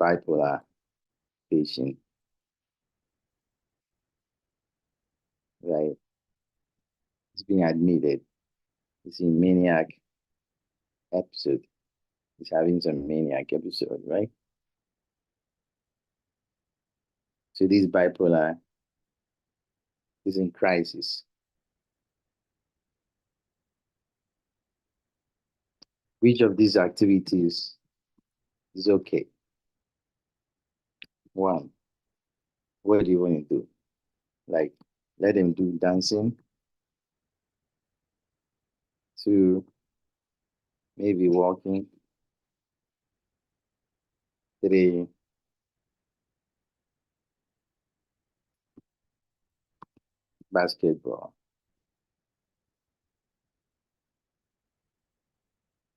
bipolar patient, right? He's been admitted. He's in maniac episode. He's having some maniac episode, right? So this bipolar is in crisis. Which of these activities is okay? One, what do you want to do? Like, let them do dancing. Two, maybe walking. Three, basketball.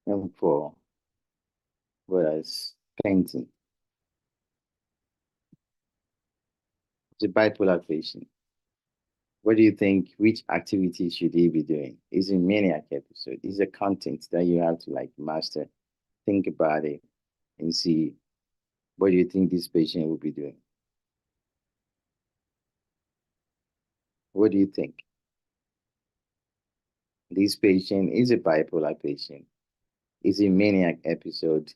And four, whereas painting. The bipolar patient. What do you think? Which activity should he be doing? Is it maniac episode? Is it content that you have to like master? Think about it and see what do you think this patient will be doing? What do you think? This patient is a bipolar patient. Is a maniac episode.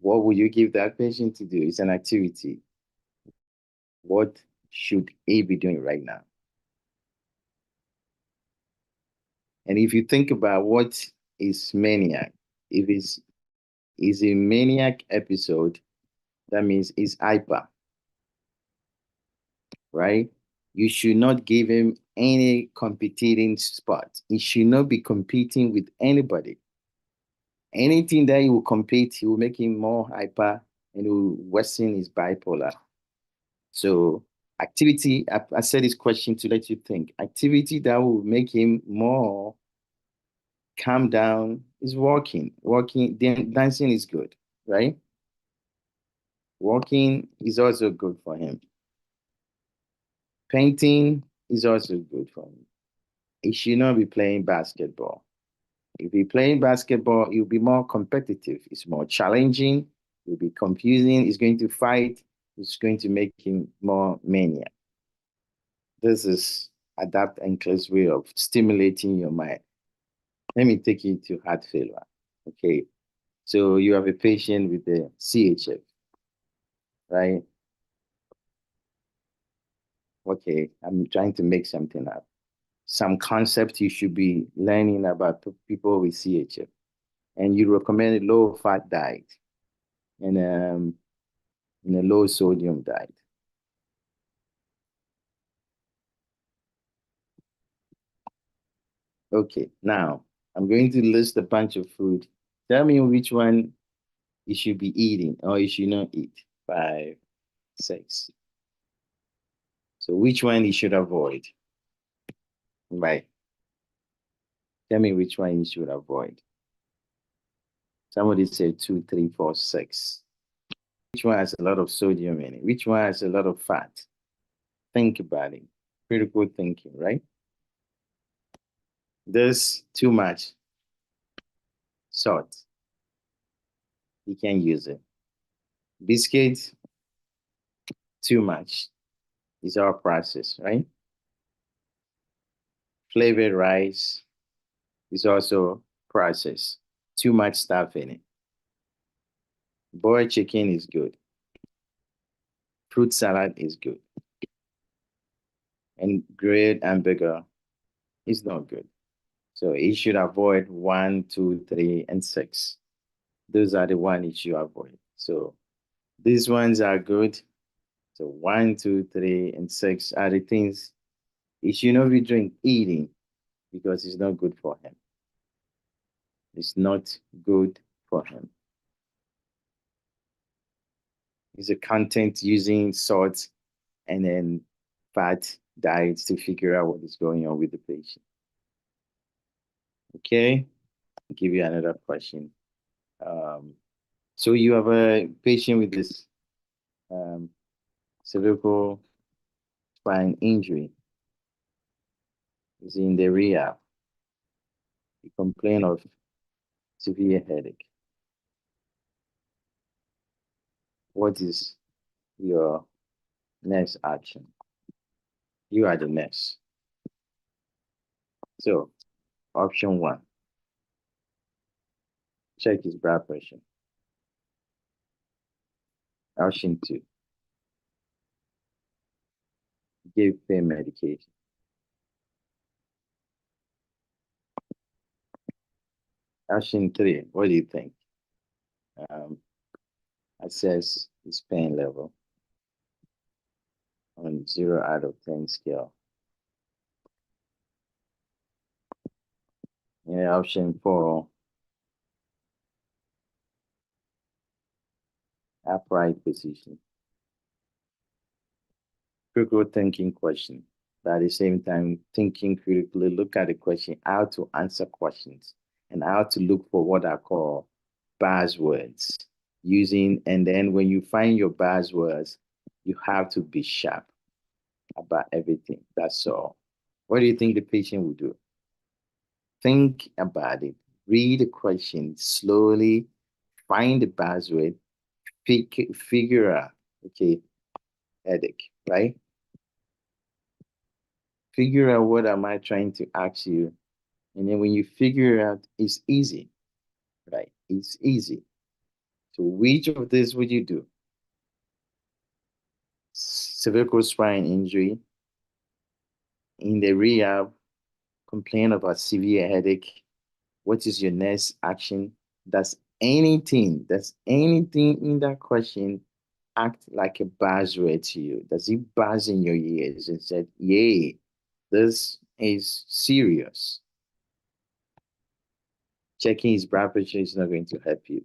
What would you give that patient to do? It's an activity. What should he be doing right now? And if you think about what is maniac, if it's is a maniac episode, that means it's hyper, right? You should not give him any competing spot. He should not be competing with anybody. Anything that he will compete, he will make him more hyper and it will worsen his bipolar. So activity, I said this question to let you think. Activity that will make him more calm down is walking. Walking, dancing is good, right? Walking is also good for him. Painting is also good for him. He should not be playing basketball. If he's playing basketball, he'll be more competitive. It's more challenging. It'll be confusing. He's going to fight. It's going to make him more maniac. This is adapt and close way of stimulating your mind. Let me take you to heart failure. Okay. So you have a patient with a CHF, right? Okay, I'm trying to make something up. Some concept you should be learning about people with CHF. And you recommend a low fat diet and a low sodium diet. Okay, now I'm going to list a bunch of food. Tell me which one you should be eating or you should not eat. 5, 6. So which one you should avoid? Right. Tell me which one you should avoid. Somebody said 2, 3, 4, 6. Which one has a lot of sodium in it? Which one has a lot of fat? Think about it. Critical thinking, right? There's too much salt. You can't use it. Biscuits, too much. It's all processed, right? Flavored rice is also processed. Too much stuff in it. Boiled chicken is good. Fruit salad is good. And grilled hamburger is not good. So you should avoid 1, 2, 3, and 6. Those are the ones you should avoid. So these ones are good. So 1, 2, 3, and 6 are the things he should not be eating because it's not good for him. It's not good for him. It's a content using salt and then fat diets to figure out what is going on with the patient. Okay, I'll give you another question. So you have a patient with this cervical spine injury. Is in the rehab. You complain of severe headache. What is your next action? You are the next. So, option 1, check his blood pressure. Option 2, give pain medication. Option 3, what do you think? Assess his pain level on 0 out of 10 scale. Yeah, option 4, upright position. Critical thinking question. But at the same time, thinking critically, look at the question, how to answer questions, and how to look for what I call buzzwords using, and then when you find your buzzwords, you have to be sharp about everything. That's all. What do you think the patient will do? Think about it. Read the question slowly, find the buzzword, figure out, okay, headache, right? Figure out what am I trying to ask you. And then when you figure it out, it's easy, right? It's easy. So which of this would you do? Cervical spine injury, in the rehab, complain about severe headache. What is your next action? That's anything in that question act like a buzzword to you. Does it buzz in your ears and said, yay, this is serious? Checking his blood pressure is not going to help you.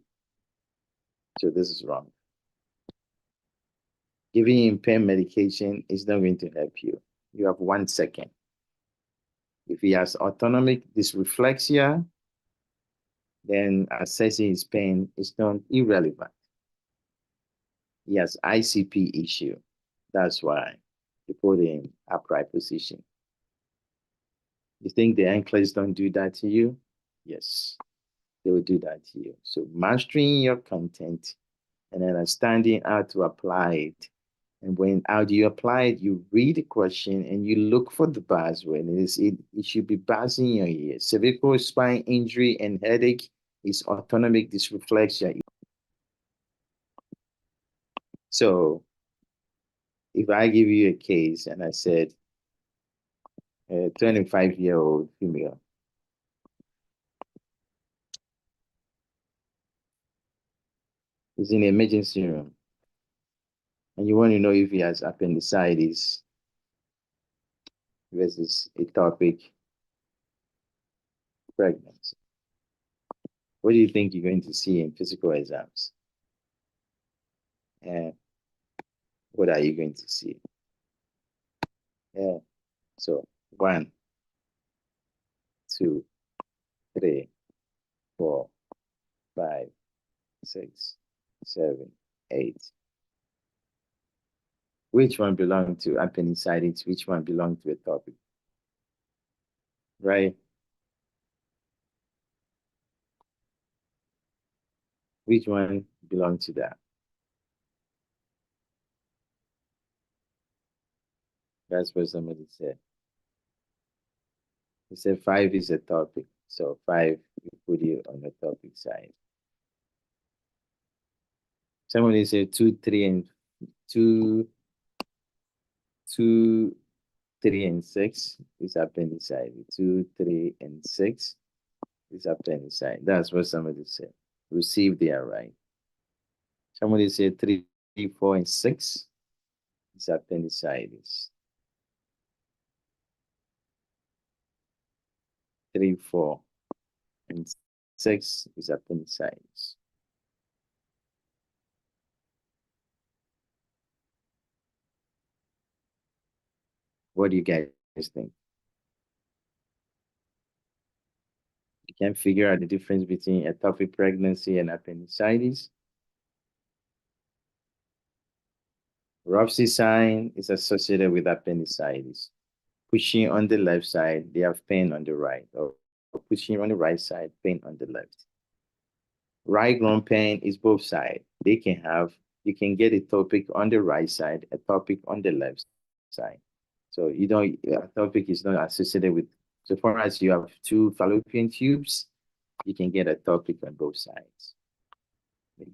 So this is wrong. Giving him pain medication is not going to help you. You have 1 second. If he has autonomic dysreflexia, then assessing his pain is not irrelevant. He has ICP issue. That's why you put him upright position. You think the NCLEX don't do that to you? Yes, they will do that to you. So mastering your content and understanding how to apply it. And how do you apply it? You read the question and you look for the buzzword. It should be buzzing in your ear. Cervical spine injury and headache is autonomic dysreflexia. So if I give you a case and I said, a 25-year-old female, is in the emergency room, and you want to know if he has appendicitis versus ectopic pregnancy. What do you think you're going to see in physical exams? And what are you going to see? Yeah. So 1, 2, 3, 4, 5, 6, 7, 8. Which one belongs to appendicitis? Which one belongs to ectopic? Right? Which one belongs to that? That's what somebody said. He said 5 is a topic. So 5, we put you on the topic side. Somebody said 2, 3, and 2, 2, 3, and 6 is appendicitis. 2, 3, and 6 is appendicitis. That's what somebody said. Received there, right? Somebody said 3, 4, and 6 is appendicitis. 3, 4, and 6 is appendicitis. What do you guys think? You can figure out the difference between ectopic pregnancy and appendicitis. Biopsy sign is associated with appendicitis. Pushing on the left side, they have pain on the right, or pushing on the right side, pain on the left. Right groin pain is both sides. They can have you can get ectopic on the right side, ectopic on the left side. So you don't, ectopic is not associated with, so far as you have two fallopian tubes, you can get ectopic on both sides.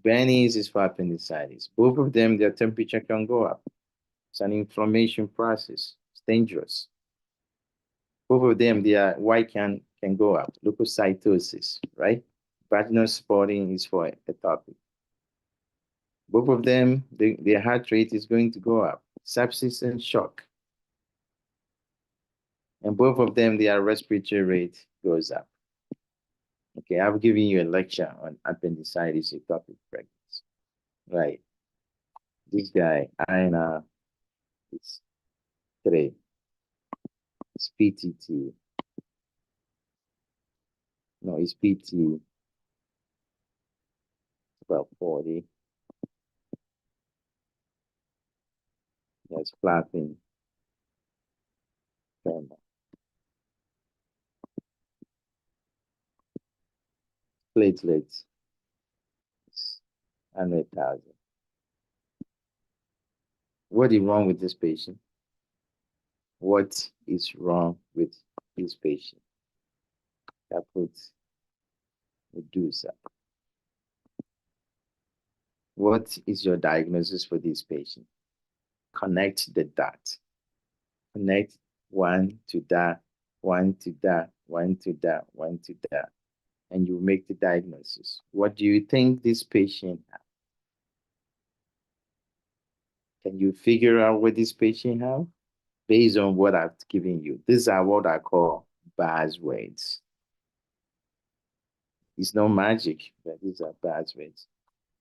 Benny's is for appendicitis. Both of them, their temperature can go up. It's an inflammation process. It's dangerous. Both of them, their Y can go up. Leukocytosis, right? Vaginal spotting is for ectopic. Both of them, their heart rate is going to go up. Sepsis and shock. And both of them, their respiratory rate goes up. Okay, I've given you a lecture on appendicitis, ectopic pregnancy. Right. This guy, Aina, it's 3. It's PTT. No, it's PT. About 40. That's flapping. Platelets. 100,000. What is wrong with this patient? What is wrong with this patient? I put Medusa. What is your diagnosis for this patient? Connect the dots. Connect one to that, one to that, one to that, one to that, and you make the diagnosis. What do you think this patient has? Can you figure out what this patient has? Based on what I've given you. These are what I call buzzwords. It's not magic, but these are buzzwords.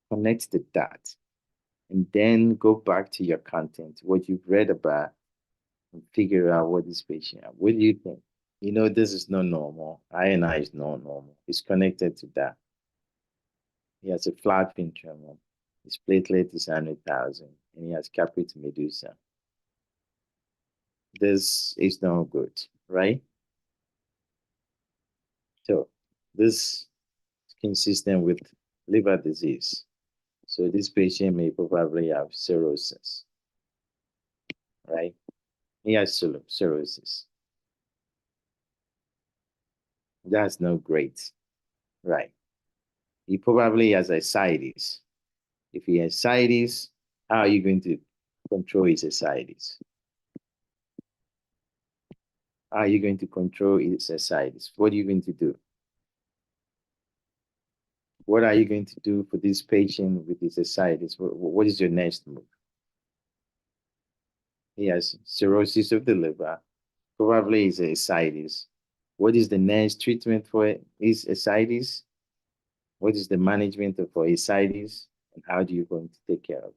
Connect the dots and then go back to your content, what you've read about, and figure out what this patient has. What do you think? You know, this is not normal. I is not normal. It's connected to that. He has a flapping tremor. His platelet is 100,000, and he has caput medusa. This is not good, right? So this is consistent with liver disease. So this patient may probably have cirrhosis, right? He has cirrhosis. That's not great, right? He probably has ascites. If he has ascites, how are you going to control his ascites? How are you going to control his ascites? What are you going to do? What are you going to do for this patient with his ascites? What is your next move? He has cirrhosis of the liver, probably his ascites. What is the next treatment for his ascites? What is the management for ascites? And how do you going to take care of it?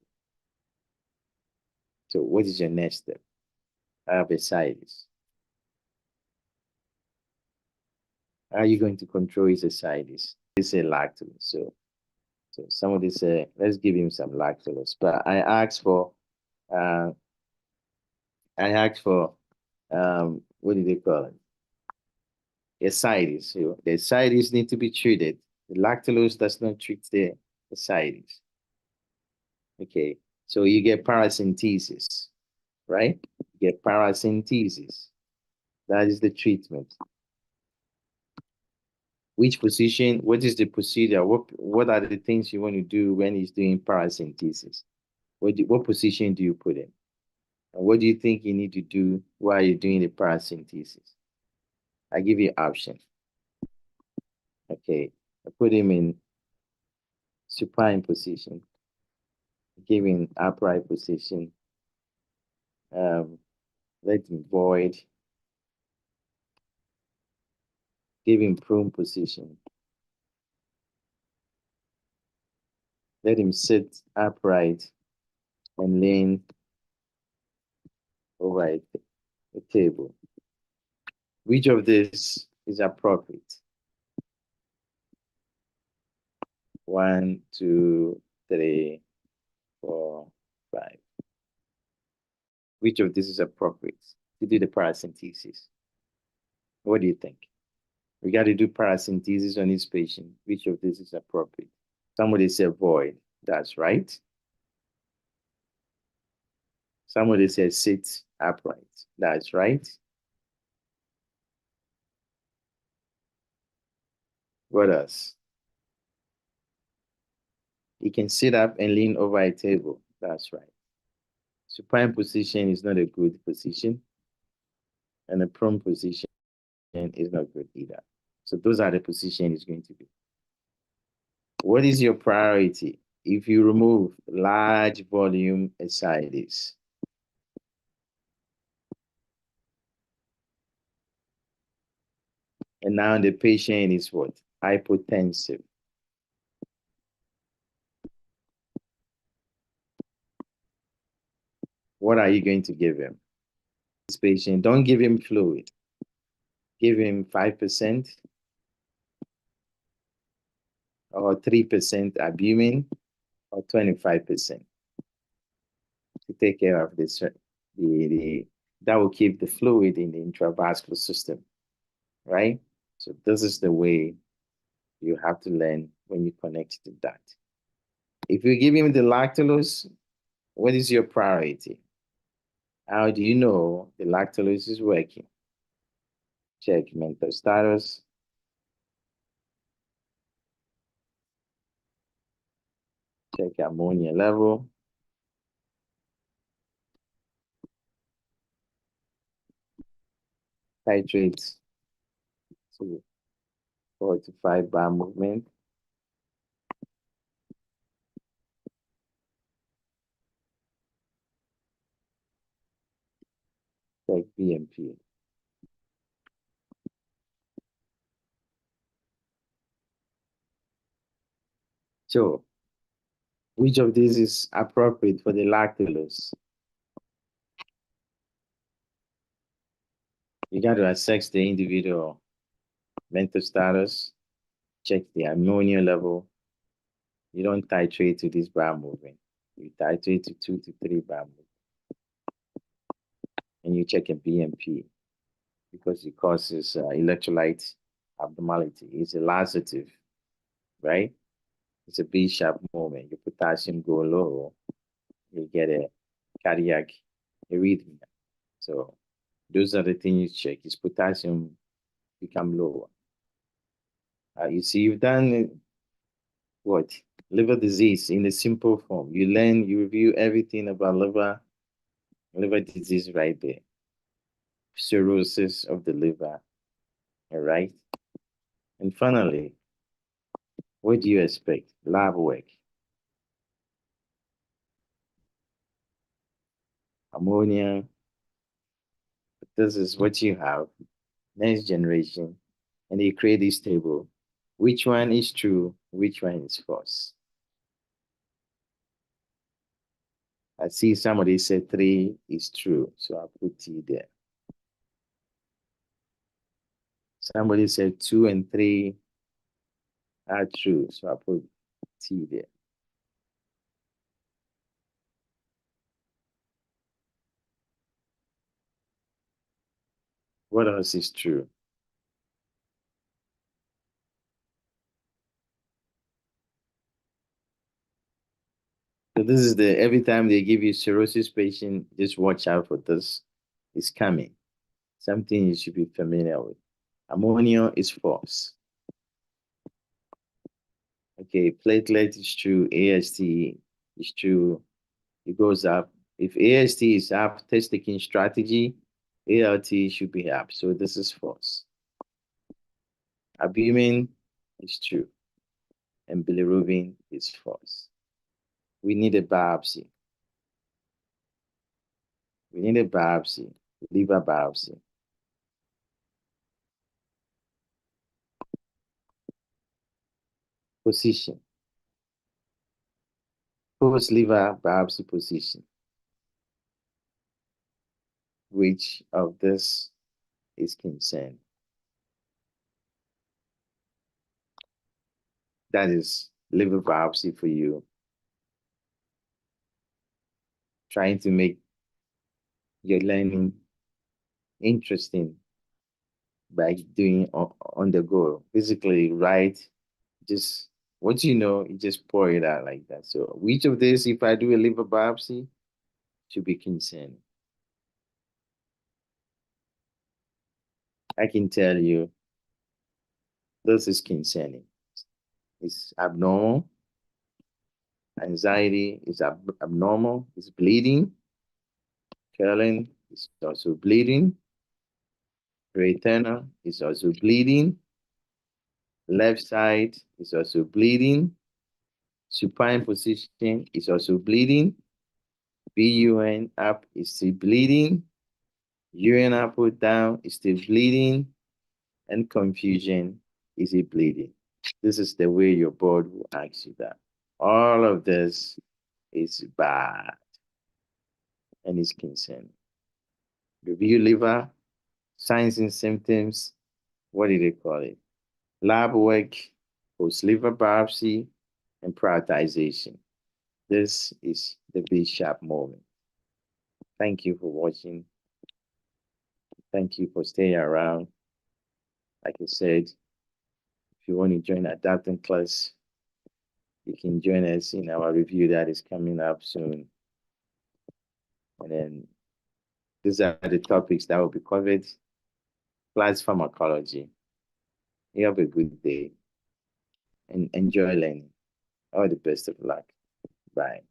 So what is your next step? I have ascites. How are you going to control his ascites? They say lactose. So somebody say, let's give him some lactose. But I asked for what do they call it? Ascites. So the ascites need to be treated. The lactose does not treat the ascites. Okay, so you get paracentesis, right? You get paracentesis. That is the treatment. Which position, what is the procedure? What are the things you want to do when he's doing paracentesis? What position do you put in? And what do you think you need to do while you're doing the paracentesis? I give you option. Okay, I put him in supine position, give him upright position, let him void, give him prone position, let him sit upright and lean over a table. Which of this is appropriate? 1, 2, 3, 4, 5. Which of this is appropriate to do the paracentesis? What do you think? We got to do paracentesis on this patient. Which of this is appropriate? Somebody said void. That's right. Somebody says sit upright. That's right. What else? He can sit up and lean over a table. That's right. Supine position is not a good position, and a prone position is not good either. So those are the position it's going to be. What is your priority if you remove large volume ascites? And now the patient is what? Hypotensive. What are you going to give him? This patient, don't give him fluid. Give him 5% or 3% albumin or 25% to take care of this. That will keep the fluid in the intravascular system, right? So this is the way you have to learn when you connect to that. If you give him the lactulose, what is your priority? How do you know the lactulose is working? Check mental status. Check ammonia level. Titrate to 4 to 5 bar movement. Check BMP. So, which of these is appropriate for the lactulose? You got to assess the individual mental status, check the ammonia level. You don't titrate to this bar movement. You titrate to 2 to 3 bar movement. And you check a BMP because it causes electrolyte abnormality. It's a laxative, right? It's a B-sharp movement. Your potassium go low, you get a cardiac arrhythmia. So those are the things you check. Is potassium become lower? You see, you've done what? Liver disease in a simple form. You learn, you review everything about liver disease right there. Cirrhosis of the liver, all right? And finally, what do you expect? Lab work. Ammonia. This is what you have. Next generation. And they create this table. Which one is true? Which one is false? I see somebody said 3 is true, so I'll put T there. Somebody said 2 and 3 are true, so I'll put T there. What else is true? So this is the, every time they give you cirrhosis patient, just watch out for this. It's coming. Something you should be familiar with. Ammonia is false. Okay, platelet is true. AST is true. It goes up. If AST is up, test taking strategy, ALT should be up. So this is false. Albumin is true. And bilirubin is false. We need a biopsy. We need a biopsy, liver biopsy. Position. Post liver biopsy position. Which of this is concerned? That is liver biopsy for you. Trying to make your learning interesting by doing on the go. Basically, right? Just what you know, you just pour it out like that. So which of this, if I do a liver biopsy, should be concerning. I can tell you this is concerning. It's abnormal. Anxiety is abnormal. It's bleeding. Curling is also bleeding. Retinal is also bleeding. Left side is also bleeding. Supine position is also bleeding. BUN up is still bleeding. Urine output down is still bleeding. And confusion is it bleeding. This is the way your board will ask you that. All of this is bad and is concerning. Review liver, signs and symptoms. What did they call it? Lab work, post-liver biopsy, and prioritization. This is the B-sharp moment. Thank you for watching. Thank you for staying around. Like I said, if you want to join adapting class, you can join us in our review that is coming up soon. And then these are the topics that will be covered. Class pharmacology. You have a good day and enjoy learning. All the best of luck. Bye.